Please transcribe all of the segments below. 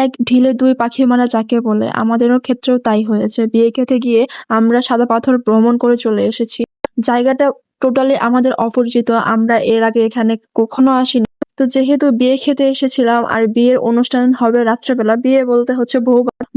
এক ঢিলে দুই পাখি মারা যাকে বলে, আমাদেরও ক্ষেত্রেও তাই হয়েছে। বিয়ে খেতে গিয়ে আমরা সাদা পাথর ভ্রমণ করে চলে এসেছি। জায়গাটা টোটালি আমাদের অপরিচিত, আমরা এর আগে এখানে কখনো আসিনি। তো যেহেতু বিয়ে খেতে এসেছিলাম আর বিয়ের অনুষ্ঠান হবে রাত্রেবেলা, বিয়ে বলতে হচ্ছে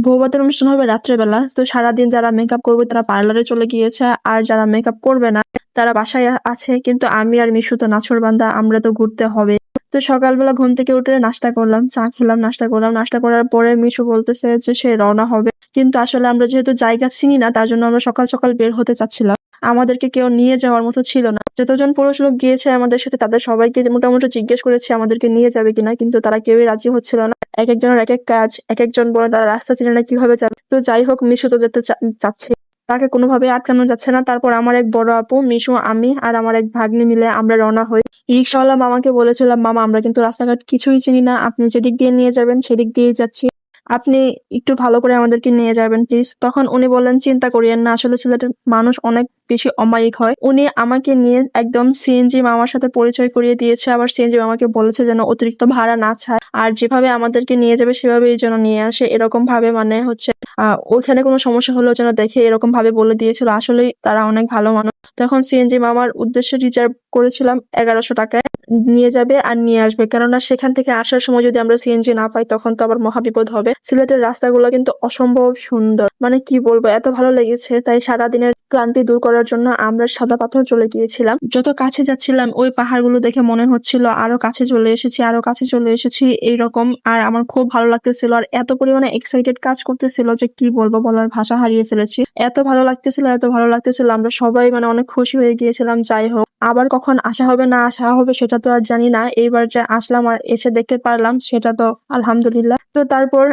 বৌভাতের অনুষ্ঠান হবে রাত্রেবেলা, তো সারাদিন যারা মেকআপ করবে তারা পার্লারে চলে গিয়েছে, আর যারা মেকআপ করবে না তারা বাসায় আছে। কিন্তু আমি আর মিশু তো নাছোড়বান্দা, আমরা তো ঘুরতে হবে। তো সকালবেলা ঘুম থেকে উঠে নাস্তা করলাম, চা খেলাম, নাস্তা করলাম। নাস্তা করার পরে মিশু বলতেছে যে সে রওনা হবে, কিন্তু আসলে আমরা যেহেতু জায়গা চিনি না তার জন্য আমরা সকাল সকাল বের হতে চাচ্ছিলাম। আমাদেরকে কেউ নিয়ে যাওয়ার মতো ছিল না। যতজন পুরুষ লোক গিয়েছে আমাদের সাথে তাদের সবাইকে মোটামুটি জিজ্ঞেস করেছি আমাদেরকে নিয়ে যাবে কিনা, কিন্তু তারা কেউই রাজি হচ্ছিল না। এক একজনের এক এক কাজ, এক একজন বলে তারা রাস্তা চিনে না কিভাবে যাবে। তো যাই হোক, মিশু তো যেতে চাচ্ছে, তাকে কোনোভাবে আটকানো যাচ্ছে না। তারপর আমার এক বড় আপু, মিশু, আমি আর আমার এক ভাগ্নি মিলে আমরা রওনা হই। রিক্সাওয়ালা মামাকে বলেছিলাম, মামা আমরা কিন্তু রাস্তাঘাট কিছুই চিনি না, আপনি যেদিক দিয়ে নিয়ে যাবেন সেদিক দিয়েই যাচ্ছি, আপনি একটু ভালো করে আমাদেরকে নিয়ে যাবেন প্লিজ। তখন উনি বললেন, চিন্তা করিয়েন না, আসলে সিলেটের মানুষ অনেক বেশি অমায়িক হয়। উনি আমাকে নিয়ে একদম সিএনজি মামার সাথে পরিচয় করিয়ে দিয়েছে, আবার সিএনজি মামাকে বলেছে যেন অতিরিক্ত ভাড়া না ছাড়, আর যেভাবে আমাদেরকে নিয়ে যাবে সেভাবেই যেন নিয়ে আসে, এরকম ভাবে মানে হচ্ছে ওইখানে কোনো সমস্যা হলেও যেন দেখে, এরকম ভাবে বলে দিয়েছিল। আসলেই তারা অনেক ভালো মানুষ। তখন সিএনজি মামার উদ্দেশ্যে রিজার্ভ করেছিলাম 1100 টাকায়, নিয়ে যাবে আর নিয়ে আসবে, কেননা সেখান থেকে আসার সময় যদি আমরা সিএনজি না পাই তখন তো আবার মহাবিপদ হবে। সিলেটের রাস্তাগুলো কিন্তু অসম্ভব সুন্দর, মানে কি বলবো, এত ভালো লেগেছে। তাই সারাদিনের ক্লান্তি দূর করার জন্য আমরা সাদা পাথর চলে গিয়েছিলাম। যত কাছে যাচ্ছিলাম ওই পাহাড়গুলো দেখে মনে হচ্ছিল আরো কাছে চলে এসেছি, আরো কাছে চলে এসেছি এইরকম। আর আমার খুব ভালো লাগতেছিল, আর এত পরিমাণে এক্সাইটেড কাজ করতেছিল যে কি বলবো, বলার ভাষা হারিয়ে ফেলেছি। এত ভালো লাগতেছিল, এত ভালো লাগতেছিল, আমরা সবাই মানে অনেক খুশি হয়ে গিয়েছিলাম। যাই হোক, আবার কখন আসা হবে না আসা হবে সেটা তো আর জানি না, এইবার যে আসলাম আর এসে দেখতে পারলাম সেটা তো আলহামদুলিল্লাহ। তো তারপর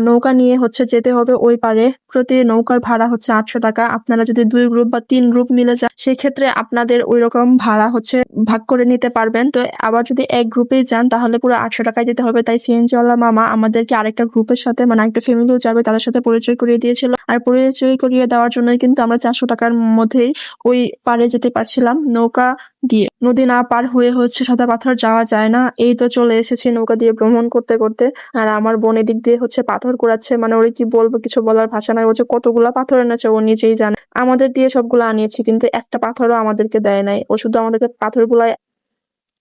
নৌকা নিয়ে হচ্ছে যেতে হবে ওই পারে। প্রতি নৌকার ভাড়া হচ্ছে 800 টাকা। আপনারা যদি 2 গ্রুপ বা 3 গ্রুপ মিলে যান সেক্ষেত্রে আপনাদের ওই রকম ভাড়া হচ্ছে ভাগ করে নিতে পারবেন। তো আবার যদি এক গ্রুপেই যান তাহলে পুরো 800 টাকায় দিতে হবে। তাই সিএনজি ওয়ালা মামা আমাদেরকে আরেকটা গ্রুপের সাথে, মানে একটা ফ্যামিলিও যাবে তাদের সাথে পরিচয় করিয়ে দিয়েছিল। আর পরিচয় করিয়ে দেওয়ার জন্যই কিন্তু আমরা 400 টাকার মধ্যেই ওই পারে যেতে পারছিলাম নৌকা দিয়ে। নদী না পার হয়ে হচ্ছে সাদা পাথর যাওয়া যায় না। এই তো চলে এসেছি নৌকা দিয়ে ভ্রমণ করতে করতে। আর আমার বোন এদিক দিয়ে হচ্ছে পাথর কুড়াচ্ছে, মানে ওরে কি বলবো, কিছু বলার ভাষা নাই। ও যে কতগুলা পাথর এনেছে ও নিজেই জানে। আমাদের দিয়ে সবগুলো আনিয়েছি, কিন্তু একটা পাথরও আমাদেরকে দেয় নাই। ও শুধু আমাদেরকে পাথরগুলা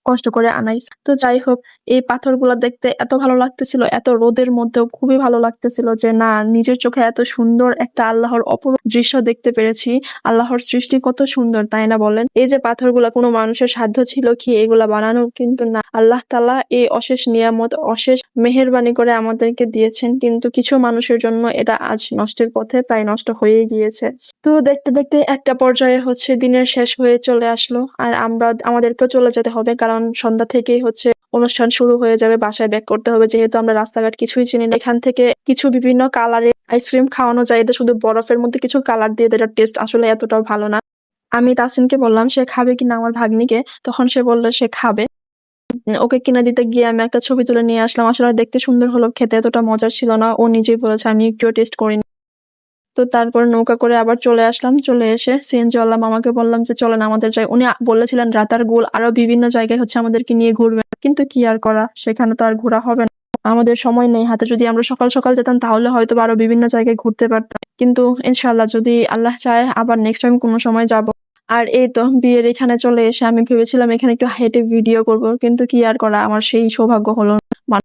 কষ্ট করে আনাইছে। তো যাই হোক, এই পাথরগুলা দেখতে এত ভালো লাগতেছিল, এত রোদের মধ্যেও খুবই ভালো লাগতেছিল যে না, নিজের চোখে এত সুন্দর একটা আল্লাহর অপরূপ দৃশ্য দেখতে পেরেছি। আল্লাহর সৃষ্টি কত সুন্দর, তাই না বলেন? এই যে পাথরগুলা, কোনো মানুষের সাধ্য ছিল কি এগুলা বানানোর? কিন্তু না, আল্লাহ তাআলা এই অশেষ নিয়ামত, অশেষ মেহেরবানি করে আমাদেরকে দিয়েছেন, কিন্তু কিছু মানুষের জন্য এটা আজ নষ্টের পথে, প্রায় নষ্ট হয়েই গিয়েছে। তো দেখতে দেখতে একটা পর্যায়ে হচ্ছে দিনের শেষ হয়ে চলে আসলো, আর আমাদেরকেও চলে যেতে হবে, কারণ সন্ধ্যা থেকেই হচ্ছে অনুষ্ঠান শুরু হয়ে যাবে। বাসায় ব্যাক করতে হবে, যেহেতু আমরা রাস্তাঘাট কিছুই চিনি না। এখান থেকে কিছু বিভিন্ন কালারের আইসক্রিম খাওয়ানো যায়, এটা শুধু বরফের মধ্যে কিছু কালার দিয়ে, এটার টেস্ট আসলে এতটাও ভালো না। আমি তাসিনকে বললাম সে খাবে কিনা, আমার ভাগ্নিকে, তখন সে বললো সে খাবে। ওকে কিনে দিতে গিয়ে আমি একটা ছবি তুলে নিয়ে আসলাম। আসলে দেখতে সুন্দর হলো, খেতে এতটা মজার ছিল না। ও নিজেই বলেছে, আমি একটুও টেস্ট করিনি। তো তারপর নৌকা করে আবার চলে আসলাম। চলে এসে সিএনজি ওয়ালা মামাকে বললাম যে চলেন আমাদের যাই। উনি বলেছিলেন রাতারগুল আরো বিভিন্ন জায়গায় হচ্ছে আমাদেরকে নিয়ে ঘুরবেন, কিন্তু কি আর করা, সেখানে তো আর ঘোরা হবে না, আমাদের সময় নেই হাতে। যদি আমরা সকাল সকাল যেতাম তাহলে হয়তো আরো বিভিন্ন জায়গায় ঘুরতে পারতাম, কিন্তু ইনশাআল্লাহ যদি আল্লাহ চায় আবার নেক্সট টাইম কোনো সময় যাব। আর এই তো বিয়ের এখানে চলে এসে আমি ভেবেছিলাম এখানে একটু হেঁটে ভিডিও করব, কিন্তু কি আর করা, আমার সেই সৌভাগ্য হলো না।